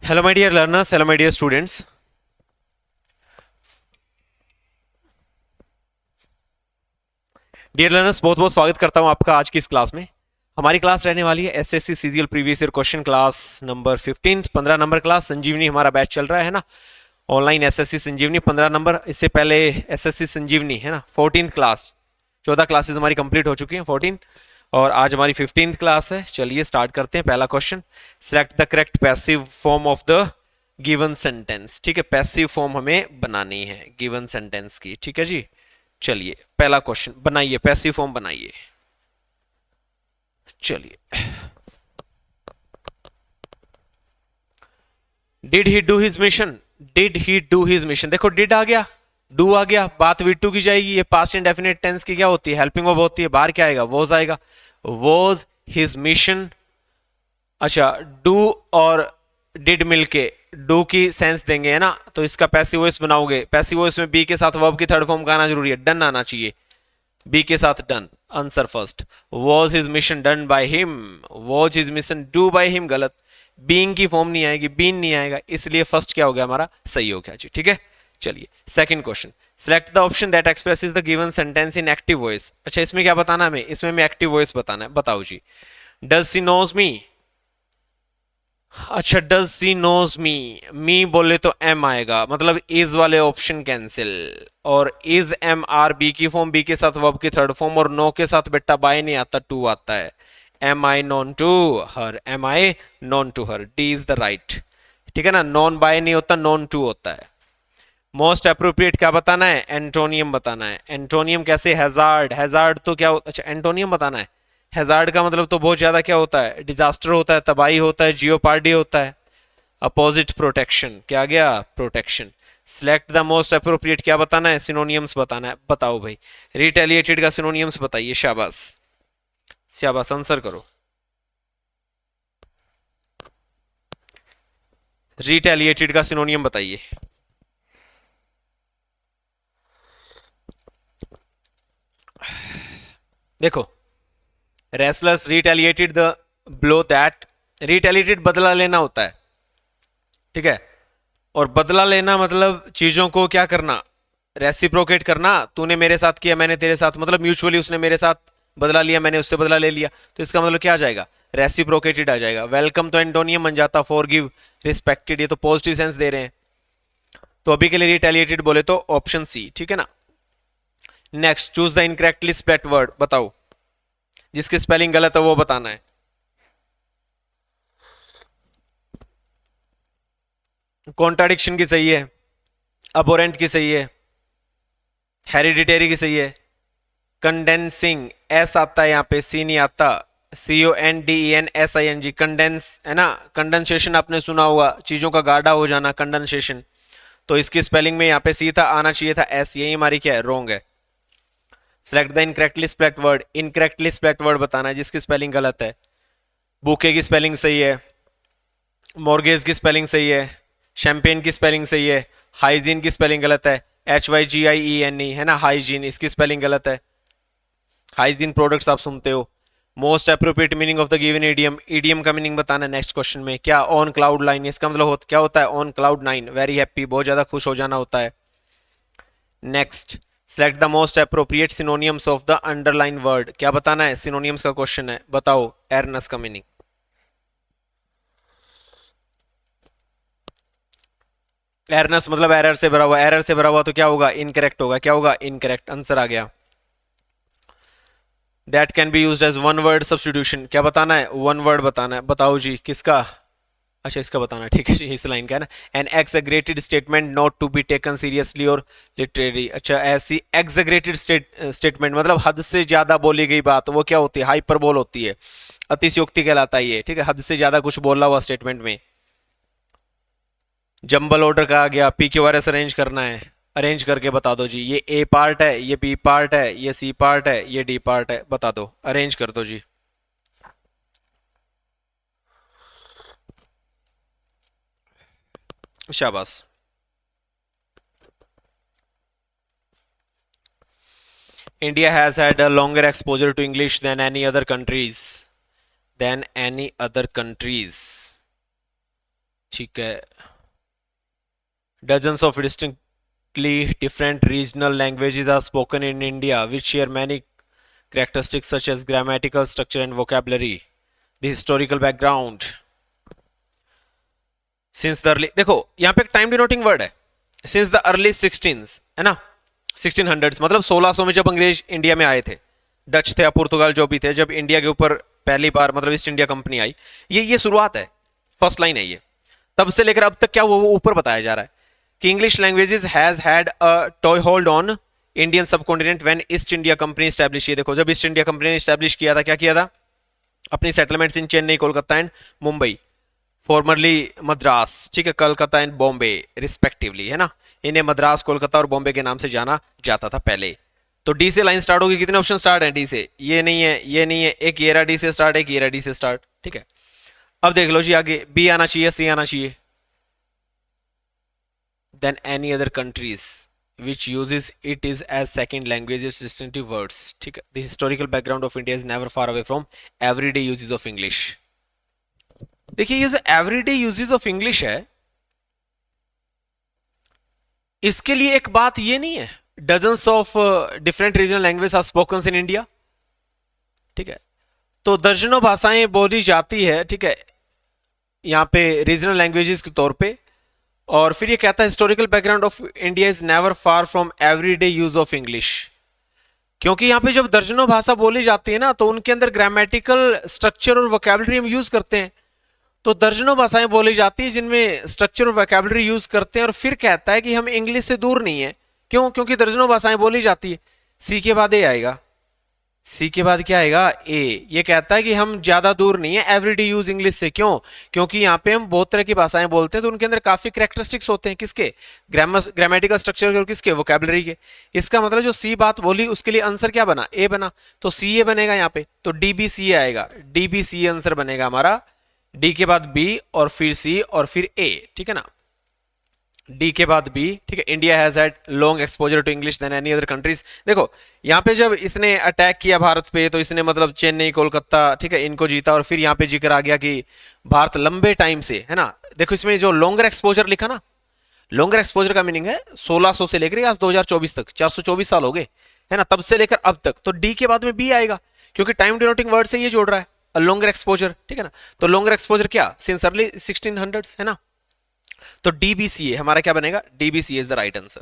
Hello my dear learners, hello my dear students. Dear learners, बहुत बहुत स्वागत करता हूं आपका आज की इस क्लास में। हमारी क्लास रहने वाली है SSC CGL previous year question class number 15, 15 number class. Sanjeevani हमारा बैच चल रहा है ना, ऑनलाइन एसएससी संजीवनी 15 नंबर। इससे पहले एसएससी संजीवनी है ना 14th क्लास, 14 क्लासेस हमारी कंप्लीट हो चुकी हैं, 14। और आज हमारी 15th क्लास है। चलिए स्टार्ट करते हैं। पहला question, select the correct passive form of the given sentence. ठीक है, पैसिव फॉर्म हमें बनानी है गिवन सेंटेंस की। ठीक है जी, चलिए पहला क्वेश्चन बनाइए, पैसिव फॉर्म बनाइए। चलिए, did he do his mission, did he do his mission. देखो डिड आ गया, डू आ गया, बात वी टू की जाएगी। ये पास्ट इंडेफिनिट टेंस की क्या होती है, हेल्पिंग वर्ब होती है। बाहर क्या आएगा, वॉज आएगा, वॉज हिज मिशन। अच्छा, डू और डिड मिलके डू की सेंस देंगे है ना, तो इसका पैसिव वॉइस बनाओगे। पैसिव वॉइस में बी के साथ वर्ब की थर्ड फॉर्म का आना जरूरी है, डन आना चाहिए। बी के साथ done, answer first. Was his mission done by him, was his mission do by him, गलत। बीइंग की फॉर्म नहीं आएगी, बीन नहीं आएगा, इसलिए फर्स्ट क्या हो गया हमारा, सही हो गया जी। ठीक है, चलिए second question, select the option that expresses the given sentence in active voice. अच्छा, इसमें क्या बताना है हमें, इसमें हमें एक्टिव वॉइस बताना है। बताओ जी, डज सी नोज मी। अच्छा, डज सी नोज मी, मी बोले तो एम आएगा, मतलब इज वाले ऑप्शन कैंसिल। और इज एम आर बी की फॉर्म, बी के साथ वर्ब की थर्ड फॉर्म, और नो के साथ बेटा बाय नहीं आता, टू आता है। Am I known to her, am I known to her, D is the right. ठीक है ना, नॉन बाय नहीं होता, नॉन टू होता है। मोस्ट अप्रोप्रिएट क्या बताना है, एंटोनियम बताना है। एंटोनियम कैसे, हैजार्ड, हैजार्ड तो क्या होता, अच्छा एंटोनियम बताना है। हैजार्ड का मतलब तो बहुत ज्यादा क्या होता है, डिजास्टर होता है, तबाही होता है, जियोपार्डी होता है। अपोजिट प्रोटेक्शन, क्या आ गया, protection. Select the most appropriate क्या बताना है, सिनोनियम्स बताना है। बताओ भाई, रिटेलिएटेड का सिनोनियम्स बताइए, शाबाश शाबाश, आंसर करो। रिटेलिएटेड का सिनोनियम बताइए। देखो, wrestlers retaliated the blow that, retaliated बदला लेना होता है। ठीक है, और बदला लेना मतलब चीजों को क्या करना, रेसिप्रोकेट करना। तूने मेरे साथ किया, मैंने तेरे साथ, मतलब म्यूचुअली उसने मेरे साथ बदला लिया, मैंने उससे बदला ले लिया, तो इसका मतलब क्या आ जाएगा, रेसिप्रोकेटेड आ जाएगा। वेलकम तो एंटोनियम बन जाता, फॉरगिव, रिस्पेक्टेड, ये तो पॉजिटिव सेंस दे रहे हैं। तो अभी के लिए रिटेलिएटेड बोले तो ऑप्शन सी, ठीक है ना। Next, choose the incorrectly spelled word. बताओ, जिसकी स्पेलिंग गलत है वो बताना है। कॉन्ट्राडिक्शन की सही है, अबोरेंट की सही है, हेरिडिटेरी की सही है, कंडेंसिंग, एस आता है यहाँ पे, सी नहीं आता। CONDENSING, कंडेंस है ना, कंडेंसेशन आपने सुना होगा, चीजों का गाढ़ा हो जाना, कंडेंसेशन। तो इसकी स्पेलिंग में यहाँ पे सी था, आना चाहिए था एस, यही हमारी क्या है, रॉन्ग है। Select the incorrectly spelled word, incorrectly spelled word बताना है जिसकी स्पेलिंग गलत है। बुके की स्पेलिंग सही है, मॉर्गेज की स्पेलिंग सही है, शैंपेन की स्पेलिंग सही है, हाइजीन की स्पेलिंग गलत है, HYGIENE है ना, हाइजीन, इसकी स्पेलिंग गलत है। हाइजीन प्रोडक्ट्स आप सुनते हो। Most appropriate meaning of the given idiom, idiom का मीनिंग बताना है नेक्स्ट क्वेश्चन में। क्या, ऑन क्लाउड नाइन, इसका मतलब क्या होता है, on cloud nine, very happy, बहुत ज्यादा खुश हो जाना होता है। Next, select the most appropriate synonyms of the underline word, क्या बताना है, सिनोनियम्स का क्वेश्चन है, बताओ एरनेस का मीनिंग। एरनेस मतलब एरर से भरा हुआ, एरर से भरा हुआ तो क्या होगा, इनकरेक्ट होगा, क्या होगा, इनकरेक्ट, आंसर आ गया। That can be used as one word substitution, क्या बताना है, वन वर्ड बताना है। बताओ जी किसका, अच्छा इसका बताना है, ठीक है जी, इस लाइन का है ना। An exaggerated statement not to be taken seriously और लिटरेरी। अच्छा, ऐसी एक्सग्रेटेड स्टेटमेंट मतलब हद से ज्यादा बोली गई बात, वो क्या होती है, हाइपरबोल होती है, अतिशयोक्ति कहलाता है ये। ठीक है, हद से ज्यादा कुछ बोला हुआ स्टेटमेंट में। जंबल ऑर्डर कहा गया, PQRS अरेंज करना है, अरेंज करके बता दो जी, ये A पार्ट है, ये B पार्ट है, ये C पार्ट है, ये D पार्ट है, बता दो, अरेंज कर दो जी। शाबाश। India has had a longer exposure to English than any other countries. Than any other countries. ठीक है, dozens of distinctly different regional languages are spoken in India which share many characteristics such as grammatical structure and vocabulary. The historical background. Since the early, देखो यहाँ पे एक time denoting word है, since the early 16s है ना, 1600s मतलब 1600 में जब अंग्रेज इंडिया में आए थे, डच थे या पुर्तगाल जो भी थे, जब इंडिया के ऊपर पहली बार मतलब ईस्ट इंडिया कंपनी आई, ये शुरुआत है, फर्स्ट लाइन है ये। तब से लेकर अब तक क्या वो ऊपर बताया जा रहा है कि English languages has had a toy hold on Indian subcontinent when east India company establish. ये देखो जब ईस्ट इंडिया कंपनी ने एस्टैब्लिश किया था, क्या किया था, अपनी settlements in Chennai, Kolkata and Mumbai, formerly Madras, ठीक है, कलकत्ता एंड बॉम्बे रिस्पेक्टिवली, है ना, इन्हें मद्रास, कोलकाता और बॉम्बे के नाम से जाना जाता था पहले। तो डी से लाइन स्टार्ट होगी, कितने ऑप्शन स्टार्ट हैं डी से, ये नहीं है, ये नहीं है, एक ये रहा डी से स्टार्ट, एक ये रहा डी से स्टार्ट, ठीक है। अब देख लो जी आगे, बी आना चाहिए, सी आना चाहिए, then any other countries which uses it is as second language is distinctive words, ठीक है। The historical background of India is never far away from everyday uses of English। देखिए ये जो everyday uses of English है, इसके लिए एक बात ये नहीं है dozens of different regional languages are spoken in India, ठीक है, तो दर्जनों भाषाएं बोली जाती है, ठीक है, यहाँ पे रीजनल लैंग्वेजेस के तौर पे। और फिर ये कहता है historical background of India is never far from everyday use of English, क्योंकि यहाँ पे जब दर्जनों भाषा बोली जाती है ना, तो उनके अंदर ग्रामेटिकल स्ट्रक्चर और वोकैबुलरी हम यूज करते हैं। तो दर्जनों भाषाएं बोली जाती है जिनमें स्ट्रक्चर और वोकैबुलरी यूज करते हैं, और फिर कहता है कि हम इंग्लिश से दूर नहीं है, क्यों, क्योंकि दर्जनों भाषाएं बोली जाती है। सी के बाद ए आएगा, सी के बाद क्या आएगा, ए। ये कहता है कि हम ज्यादा दूर नहीं है एवरीडे यूज इंग्लिश से, क्यों, क्योंकि यहाँ पे हम बहुत तरह की भाषाएं बोलते हैं, तो उनके अंदर काफी कैरेक्टरिस्टिक्स होते हैं, किसके, ग्रामेटिकल स्ट्रक्चर के और किसके, वोकैबुलरी के। इसका मतलब जो सी बात बोली उसके लिए आंसर क्या बना, ए बना, तो सी ए बनेगा यहाँ पे, तो डी बी सी आएगा, डी बी सी आंसर बनेगा हमारा, डी के बाद बी और फिर सी और फिर ए, ठीक है ना, डी के बाद बी, ठीक है। India has had long exposure to English than any other countries. देखो यहाँ पे जब इसने अटैक किया भारत पे, तो इसने मतलब चेन्नई, कोलकाता, ठीक है, इनको जीता, और फिर यहाँ पे जिक्र आ गया कि भारत लंबे टाइम से, है ना, देखो इसमें जो लॉन्गर एक्सपोजर लिखा ना, लॉन्गर एक्सपोजर का मीनिंग है 1600 से लेकर आज 2024 तक, 424 साल हो गए, है ना, तब से लेकर अब तक। तो डी के बाद में बी आएगा, क्योंकि टाइम डिनोटिंग वर्ड से ये जोड़ रहा है, लॉन्गर एक्सपोजर, ठीक है ना। तो लॉन्गर एक्सपोजर क्या, सिंस अर्ली 1600s, है ना, तो डीबीसीए हमारा क्या बनेगा, DBCA is the right answer.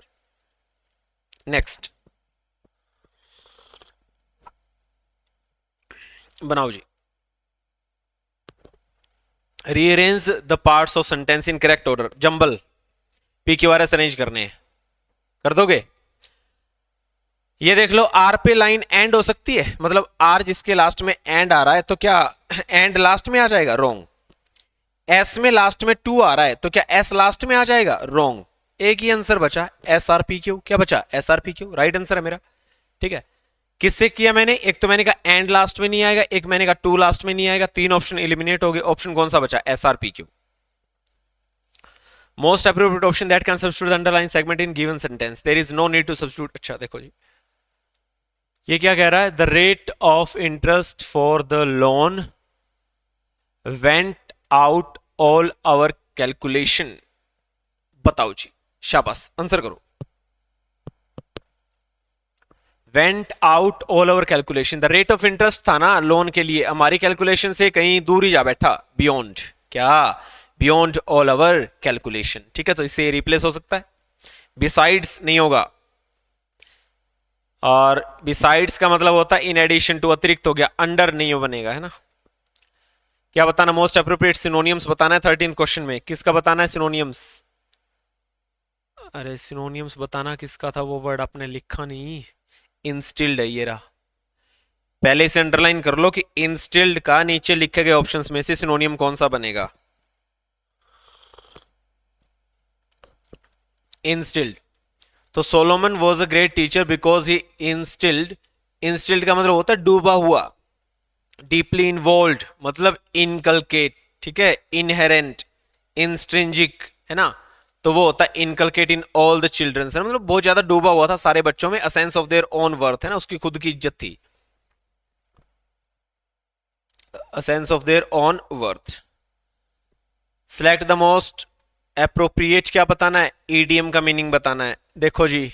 Next बनाओ जी, rearrange the parts of sentence in correct order, jumble, P Q R S arrange करने हैं, कर दोगे। ये देख लो, आर पे लाइन एंड हो सकती है, मतलब आर जिसके लास्ट में एंड आ रहा है, तो क्या एंड लास्ट में आ जाएगा, रॉन्ग। एस में लास्ट में टू आ रहा है, तो क्या एस लास्ट में आ जाएगा, रॉन्ग। एक ही आंसर बचा, एस आर पी क्यू, क्या बचा, S R P Q, right answer है मेरा, ठीक है। किससे किया मैंने, एक तो मैंने कहा एंड लास्ट में नहीं आएगा, एक मैंने कहा टू लास्ट में नहीं आएगा, तीन ऑप्शन एलिमिनेट हो गए, ऑप्शन कौन सा बचा, S R P Q. Most appropriate option that can substitute the underline segment in given sentence, there is no need to substitute. अच्छा देखो जी, ये क्या कह रहा है, the rate of interest for the loan went out all our calculation. बताओ जी, शाबाश, आंसर करो। Went out all our calculation, the rate of interest था ना लोन के लिए, हमारी कैलकुलेशन से कहीं दूर ही जा बैठा, बियॉन्ड, क्या, बियॉन्ड ऑल आवर कैलकुलेशन, ठीक है। तो इससे रिप्लेस हो सकता है, बिसाइड्स नहीं होगा, और बिसाइड्स का मतलब होता है इन एडिशन टू, अतिरिक्त हो गया, अंडर नहीं बनेगा, है ना। क्या बताना, मोस्ट अप्रोप्रिएट सिनोनियम्स बताना है 13th क्वेश्चन में, किसका बताना है सिनोनियम्स, अरे सिनोनियम्स बताना किसका था, वो वर्ड आपने लिखा नहीं, इंस्टिल्ड है ये रहा, पहले इसे अंडरलाइन कर लो कि इंस्टिल्ड का नीचे लिखे गए ऑप्शंस में से सिनोनियम कौन सा बनेगा, इंस्टिल्ड। तो Solomon was a great teacher because he instilled, instilled का मतलब होता है डूबा हुआ, डीपली इन्वॉल्व मतलब इनकलकेट, ठीक है, इनहेरेंट, इंस्ट्रिंजिक, है ना, तो वो होता है inculcate in all the children, मतलब बहुत ज्यादा डूबा हुआ था सारे बच्चों में, a sense of their own worth, है ना, उसकी खुद की इज्जत थी, a sense of their own worth. Select the most appropriate क्या बताना है, ईडीएम का मीनिंग बताना है। देखो जी,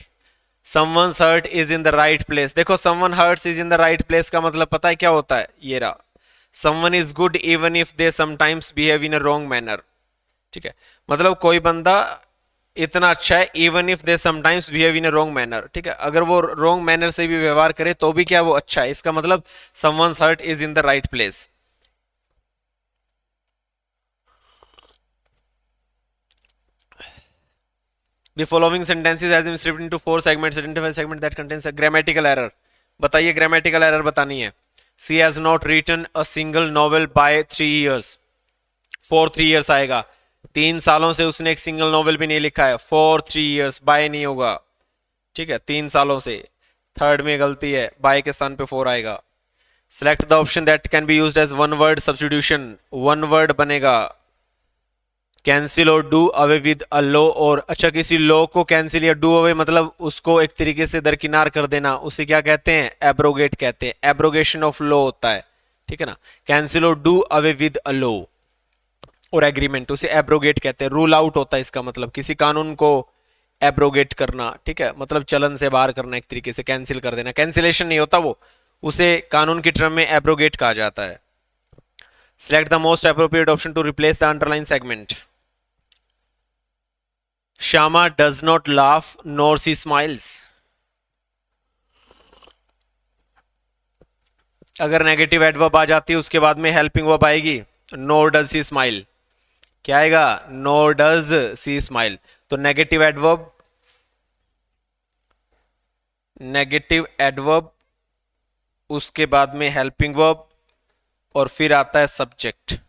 someone's hurt is in the right place, देखो someone hurts is in the right place का मतलब पता है क्या होता है, ये रहा, someone is good even if they sometimes behave in a wrong manner। ठीक है, मतलब कोई बंदा इतना अच्छा है even if they sometimes behave in a wrong manner. ठीक है, अगर वो रॉन्ग मैनर से भी व्यवहार करे तो भी क्या वो अच्छा है, इसका मतलब someone's heart is in the right place. The following sentences has been split into 4 segments. Identify segment that contains a grammatical error. बताइए grammatical error बतानी है। She has not written a single novel by 3 years. For 3 years आएगा, 3 सालों से उसने एक single novel भी नहीं लिखा है। For 3 years, by नहीं होगा। ठीक है, 3 सालों से। थर्ड में गलती है, by के स्थान पे 4 आएगा। Select the option that can be used as one word substitution. One word बनेगा कैंसिल और डू अवे विद अ लो, और अच्छा किसी लो को कैंसिल या डू अवे मतलब उसको एक तरीके से दरकिनार कर देना, उसे क्या कहते हैं, एब्रोगेट कहते हैं। एब्रोगेशन ऑफ लो होता है। ठीक है ना, कैंसिल और डू अवे विद अ लो और एग्रीमेंट, उसे एब्रोगेट कहते हैं। रूल आउट होता है इसका मतलब, किसी कानून को एब्रोगेट करना। ठीक है, मतलब चलन से बाहर करना, एक तरीके से कैंसिल कर देना। कैंसिलेशन नहीं होता वो, उसे कानून की टर्म में एब्रोगेट कहा जाता है। Select the most appropriate option to replace the underline segment. Shama does not laugh nor she smiles. अगर नेगेटिव एडवर्ब आ जाती है उसके बाद में हेल्पिंग वर्ब आएगी, nor does she smile। क्या आएगा, nor does she smile। तो नेगेटिव एडवर्ब उसके बाद में हेल्पिंग वर्ब और फिर आता है सब्जेक्ट,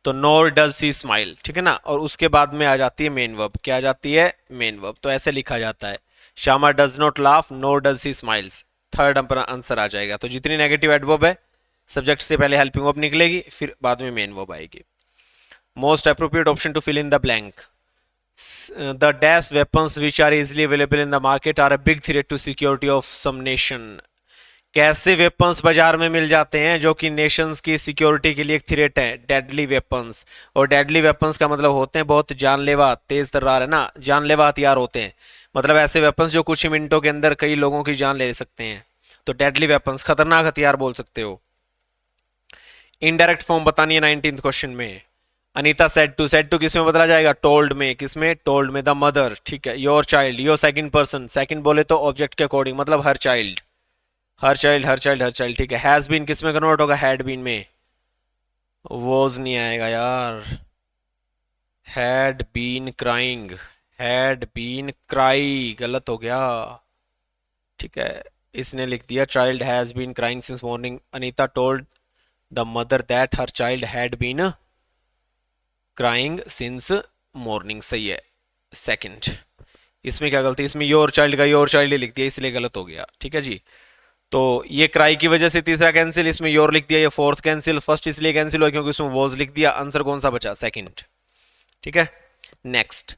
तो नोर डज सी स्माइल। ठीक है ना, और उसके बाद में आ जाती है मेन वर्ब। क्या आ जाती है, मेन वर्ब। तो ऐसे लिखा जाता है, Shyama does not laugh NOR does she smiles. Third अपना आंसर आ जाएगा। तो जितनी नेगेटिव एडवर्ब है, सब्जेक्ट से पहले हेल्पिंग वर्ब निकलेगी, फिर बाद में मेन वर्ब आएगी। Most appropriate option to fill in the blank. The dash weapons which are easily available in the market are a big threat to security of some nation. कैसे weapons बाजार में मिल जाते हैं जो कि नेशंस की security के लिए एक थ्रेट है, डेडली वेपन्स। और डेडली वेपन्स का मतलब होते हैं बहुत जानलेवा, तेज तर्रार, है ना, जानलेवा हथियार होते हैं। मतलब ऐसे वेपन्स जो कुछ ही मिनटों के अंदर कई लोगों की जान ले सकते हैं, तो डेडली वेपन्स, खतरनाक हथियार बोल सकते हो। इनडायरेक्ट फॉर्म बतानी है 19th क्वेश्चन में। अनीता सेड टू किसमें बदला जाएगा, टोल्ड में। किसमें, टोल्ड में। द मदर, ठीक है। Your child, your second person, second बोले तो ऑब्जेक्ट के अकॉर्डिंग, मतलब her child, her child, her child, her child. ठीक है, हैज बीन किसमें कन्वर्ट होगा, हैड बीन में। वॉज नहीं आएगा यार, had been crying, had been cry, गलत हो गया। ठीक है, इसने लिख दिया child has been crying since morning. Anita told the mother that her child had been crying since morning. सही है, सेकंड। इसमें क्या गलती, इसमें योर चाइल्ड का योर चाइल्ड ही लिख दिया, इसलिए गलत हो गया। ठीक है जी, तो ये क्राई की वजह से तीसरा कैंसिल, इसमें योर लिख दिया, ये फोर्थ कैंसिल। फर्स्ट इसलिए कैंसिल हुआ क्योंकि इसमें वॉज लिख दिया। आंसर कौन सा बचा, सेकंड। ठीक है, next.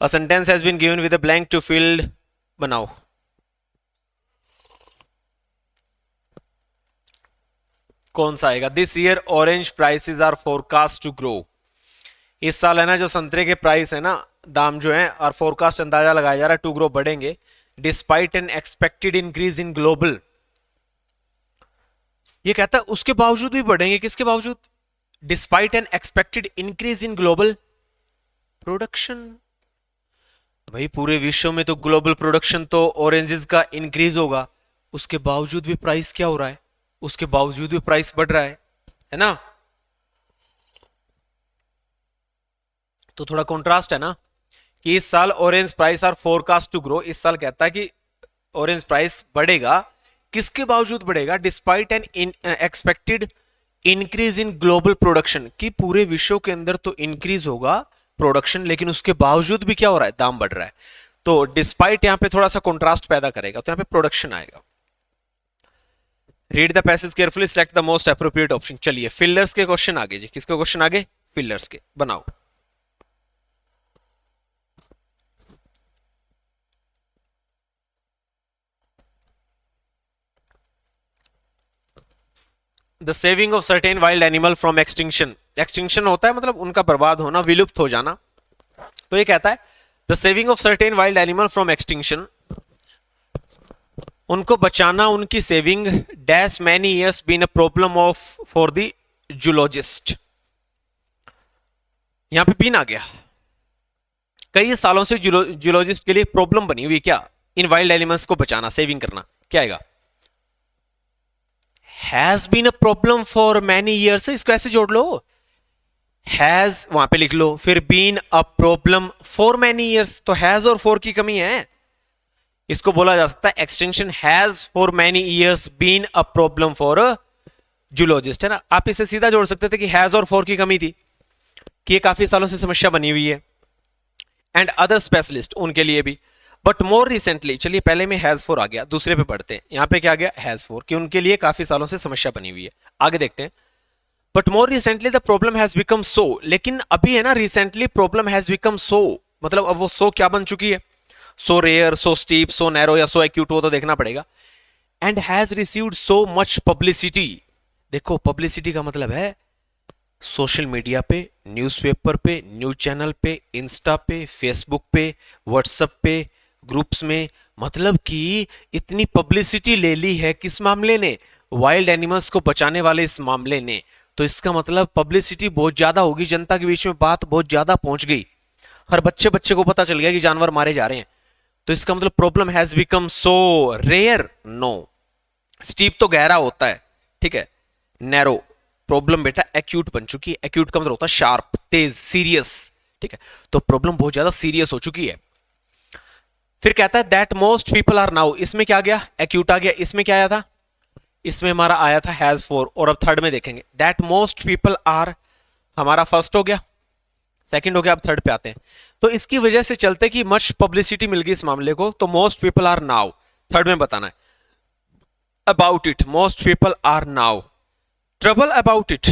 A sentence has been given with a blank to filled, बनाओ। कौन सा आएगा, this year orange prices are forecast to grow. इस साल है ना जो संतरे के प्राइस है ना, दाम जो है, और फोरकास्ट अंदाजा लगाया जा रहा है, टू ग्रो, बढ़ेंगे। Despite N expected increase in global, ये कहता है उसके बावजूद भी बढ़ेंगे। किसके बावजूद, despite N expected increase in global production. भाई पूरे विश्व में तो ग्लोबल प्रोडक्शन तो ऑरेंजेस का इंक्रीज होगा, उसके बावजूद भी प्राइस क्या हो रहा है, उसके बावजूद भी प्राइस बढ़ रहा है ना। तो थोड़ा कॉन्ट्रास्ट है ना, कि इस साल orange price are forecast to grow. इस साल कहता है कि ऑरेंज प्राइस बढ़ेगा, किसके बावजूद बढ़ेगा, despite N expected increase in global production, कि पूरे विश्व के अंदर तो इंक्रीज होगा प्रोडक्शन, लेकिन उसके बावजूद भी क्या हो रहा है, दाम बढ़ रहा है। तो डिस्पाइट यहां पे थोड़ा सा कॉन्ट्रास्ट पैदा करेगा, तो यहां पे प्रोडक्शन आएगा। Read the passage carefully, select the most appropriate option. चलिए फिलर्स के क्वेश्चन आगे जी, किसके क्वेश्चन आगे, फिलर्स के, बनाओ। The saving of certain wild animal from extinction. Extinction होता है मतलब उनका बर्बाद होना, विलुप्त हो जाना। तो ये कहता है the saving of certain wild animal from extinction, उनको बचाना, उनकी saving dash many years been a problem of for the zoologist. यहां पे बीन आ गया, कई सालों से जूलॉजिस्ट के लिए प्रॉब्लम बनी हुई क्या, इन वाइल्ड एनिमल्स को बचाना, सेविंग करना। क्या आएगा, has been a problem for many years, इसको ऐसे जोड़ लो, हैज वहां पे लिख लो, फिर been a problem for many years, तो हैज और फॉर की कमी है, इसको बोला जा सकता है extension has for many years been a problem for zoologist, है ना। आप इसे सीधा जोड़ सकते थे कि हैज और फॉर की कमी थी, कि ये काफी सालों से समस्या बनी हुई है, एंड अदर स्पेशलिस्ट उनके लिए भी। बट मोर रिसेंटली, चलिए पहले में हैज फॉर आ गया, दूसरे पे पढ़ते हैं, यहां पे क्या आ गया, हैज फॉर, कि उनके लिए काफी सालों से समस्या बनी हुई है। आगे देखते हैं, but more recently the problem has become सो, लेकिन अभी है ना रिसेंटली प्रॉब्लम हैज बिकम सो, मतलब अब वो सो क्या बन चुकी है, सो रेयर, सो स्टीप, सो नैरो या सो एक्यूट, वो तो देखना पड़ेगा। And has received so much publicity, देखो पब्लिसिटी का मतलब है सोशल मीडिया पे, न्यूज़पेपर पे, न्यूज चैनल पे, इंस्टा पे, फेसबुक पे, व्हाट्सएप पे, ग्रुप्स में, मतलब कि इतनी पब्लिसिटी ले ली है किस मामले ने, वाइल्ड एनिमल्स को बचाने वाले इस मामले ने। तो इसका मतलब पब्लिसिटी बहुत ज्यादा होगी, जनता के बीच में बात बहुत ज्यादा पहुंच गई, हर बच्चे बच्चे को पता चल गया कि जानवर मारे जा रहे हैं। तो इसका मतलब problem has become so rare, no. Steep तो गहरा होता है, ठीक है, नैरो, प्रॉब्लम बेटा एक्यूट बन चुकी है, एक्यूट का मतलब होता है शार्प, तेज, सीरियस, ठीक है, तो प्रॉब्लम बहुत ज्यादा सीरियस हो चुकी है। फिर कहता है that most people are now, इसमें क्या आ गया, एक्यूट आ गया, इसमें क्या आया था, इसमें हमारा आया था हैज फॉर, और अब थर्ड में देखेंगे दैट मोस्ट पीपल आर, हमारा फर्स्ट हो गया, सेकंड हो गया, अब थर्ड पे आते हैं। तो इसकी वजह से चलते कि मच पब्लिसिटी मिल गई इस मामले को, तो most people are now, third में बताना है about it, most people are now trouble about it,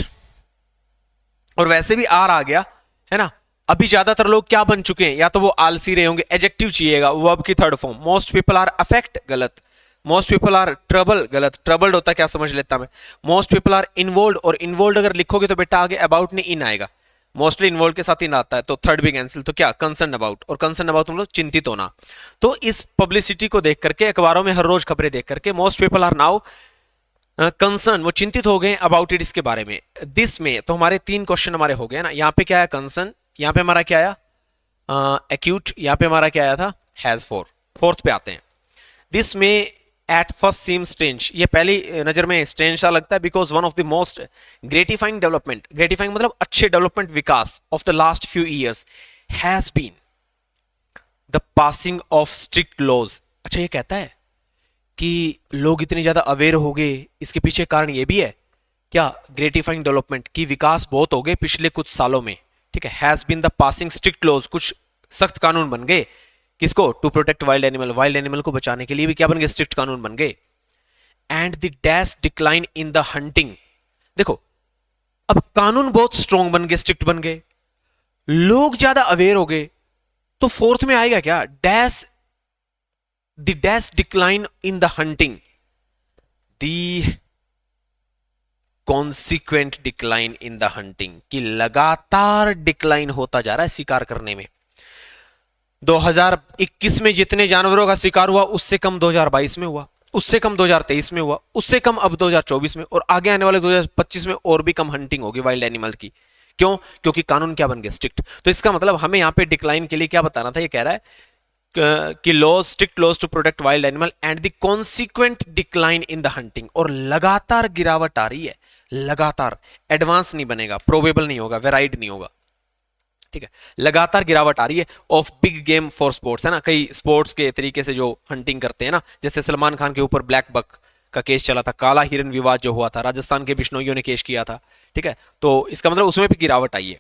और वैसे भी आर आ गया है ना। अभी ज्यादातर लोग क्या बन चुके हैं, या तो वो आलसी रहे होंगे, एडजेक्टिव चाहिएगा, वर्ब की third form, most people are affect, गलत, मोस्ट पीपल आर ट्रबल, गलत, ट्रबल्ड होता क्या समझ लेता मैं, मोस्ट पीपल आर इन्वॉल्व, और इन्वॉल्व अगर लिखोगे तो बेटा आगे अबाउट नहीं इन आएगा, मोस्टली इन्वॉल्व के साथ इन आता है, तो थर्ड भी कैंसिल, तो क्या कंसर्न अबाउट, और कंसर्न अबाउट मतलब चिंतित होना। तो इस पब्लिसिटी को देख करके, अखबारों में हर रोज खबरें देख करके, most people are now concern, वो चिंतित हो गए अबाउट इट, इसके बारे में। दिस में तो हमारे तीन क्वेश्चन हमारे हो गए ना, यहाँ पे क्या है कंसर्न, यहाँ पे हमारा क्या आया एक्यूट, यहाँ पे हमारा क्या आया था हैज फॉर। फोर्थ पे आते हैं, दिस में एट फर्स्ट सीम स्ट्रेंज, ये पहली नजर में स्ट्रेंज सा लगता है, because one of the most gratifying development, gratifying मतलब अच्छे डेवलपमेंट, विकास of the last few years has been the passing of strict laws. अच्छा ये कहता है कि लोग इतने ज्यादा अवेयर हो गए, इसके पीछे कारण ये भी है क्या, ग्रेटिफाइंग डेवलपमेंट की विकास बहुत हो गए पिछले कुछ सालों में, ठीक है। Has been the passing strict laws, कुछ सख्त कानून बन गए, किसको, to protect wild animal, wild animal को बचाने के लिए भी क्या बन गए, स्ट्रिक्ट कानून बन गए। And the dash decline in the hunting, देखो अब कानून बहुत स्ट्रॉन्ग बन गए, स्ट्रिक्ट बन गए, लोग ज्यादा अवेयर हो गए, तो फोर्थ में आएगा क्या, dash the dash decline in the hunting, the consequent decline in the hunting, कि लगातार डिक्लाइन होता जा रहा है शिकार करने में। 2021 में जितने जानवरों का शिकार हुआ उससे कम 2022 में हुआ, उससे कम 2023 में हुआ, उससे कम अब 2024 में, और आगे आने वाले 2025 में और भी कम हंटिंग होगी वाइल्ड एनिमल की। क्यों, क्योंकि कानून क्या बन गए, स्ट्रिक्ट। तो इसका मतलब हमें यहां पे डिक्लाइन के लिए क्या बताना था, ये कह रहा है कि laws, strict laws to protect wild animal and the consequent decline in the hunting, और लगातार गिरावट आ रही है, लगातार, एडवांस नहीं बनेगा, प्रोबेबल नहीं होगा, वेराइड नहीं होगा, ठीक है, लगातार गिरावट आ रही है of big game for sports, है ना, कई स्पोर्ट्स के तरीके से जो हंटिंग करते हैं ना, जैसे सलमान खान के ऊपर ब्लैक बक का केस चला था, काला हिरन विवाद जो हुआ था, राजस्थान के बिश्नोइयों ने केस किया था, ठीक है, तो इसका मतलब उसमें भी गिरावट आई है।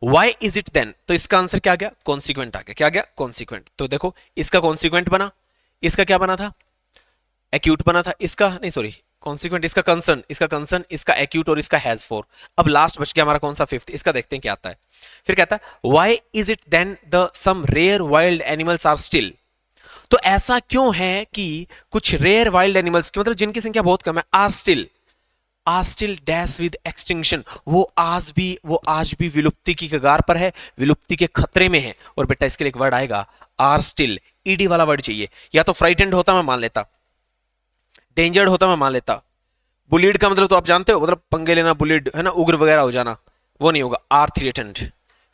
वाई इज इट देन, तो इसका आंसर क्या आ गया, कॉन्सिक्वेंट आ गया, क्या आ गया, कॉन्सिक्वेंट। तो देखो इसका कॉन्सिक्वेंट बना, इसका क्या बना था, एक्यूट बना था, इसका नहीं सॉरी कॉन्सिक्वेंट, इसका कंसर्न, इसका कंसर्न, इसका एक्यूट, और इसका हैज फॉर। अब लास्ट बच गया हमारा कौन सा, फिफ्थ, इसका देखते हैं क्या आता है। फिर कहता है why is it then the some rare wild animals are still, तो ऐसा क्यों है कि कुछ रेयर वाइल्ड एनिमल्स की, मतलब जिनकी संख्या बहुत कम है, are still, are still dash with extinction, वो आज भी विलुप्ति की कगार पर है, विलुप्ति के खतरे में है। और बेटा इसके लिए एक वर्ड आएगा आर स्टिल, ईडी वाला वर्ड चाहिए। या तो फ्राइटेंड होता मैं मान लेता, डेंजर्ड होता मैं मान लेता, बुलिड का मतलब तो आप जानते हो, मतलब पंगे लेना, बुलिड है ना, उग्र वगैरह हो जाना, वो नहीं होगा। आर थ्रेटेंड,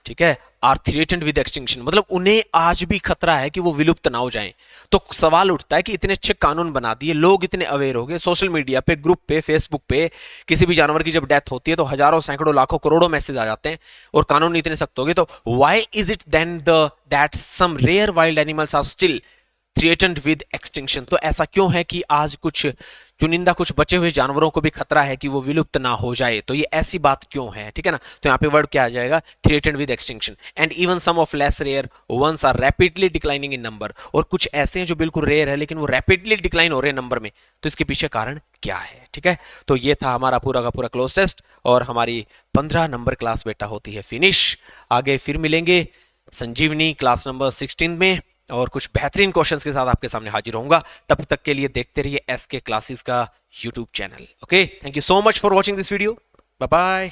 ठीक है, आर थ्रेटेंड विद एक्सटिंक्शन, मतलब उन्हें आज भी खतरा है कि वो विलुप्त ना हो जाएं। तो सवाल उठता है कि इतने अच्छे कानून बना दिए, लोग इतने अवेयर हो गए, सोशल मीडिया पे, ग्रुप पे, फेसबुक पे, किसी भी जानवर की जब डेथ होती है तो हजारों, सैकड़ों, लाखों, करोड़ों मैसेज आ जाते हैं और कानून इतने सख्त हो गए, तो why is it then that some rare wild animals are still threatened with extinction? तो ऐसा क्यों है कि आज कुछ चुनिंदा, कुछ बचे हुए जानवरों को भी खतरा है कि वो विलुप्त ना हो जाए? तो ये ऐसी बात क्यों है, ठीक है ना। तो यहाँ पे वर्ड क्या आ जाएगा, threatened with extinction. And even some of less rare ones are rapidly declining in number, और कुछ ऐसे हैं जो बिल्कुल रेयर है लेकिन वो रैपिडली डिक्लाइन हो रहे हैं नंबर में। तो इसके पीछे कारण क्या है, ठीक है। तो ये था हमारा पूरा का पूरा क्लोज टेस्ट, और हमारी 15 नंबर क्लास बेटा होती है फिनिश। आगे फिर मिलेंगे संजीवनी क्लास नंबर 16 में, और कुछ बेहतरीन क्वेश्चंस के साथ आपके सामने हाजिर होऊंगा। तब तक के लिए देखते रहिए एसके क्लासेस का YouTube channel. Okay, thank you so much for watching this video, bye bye.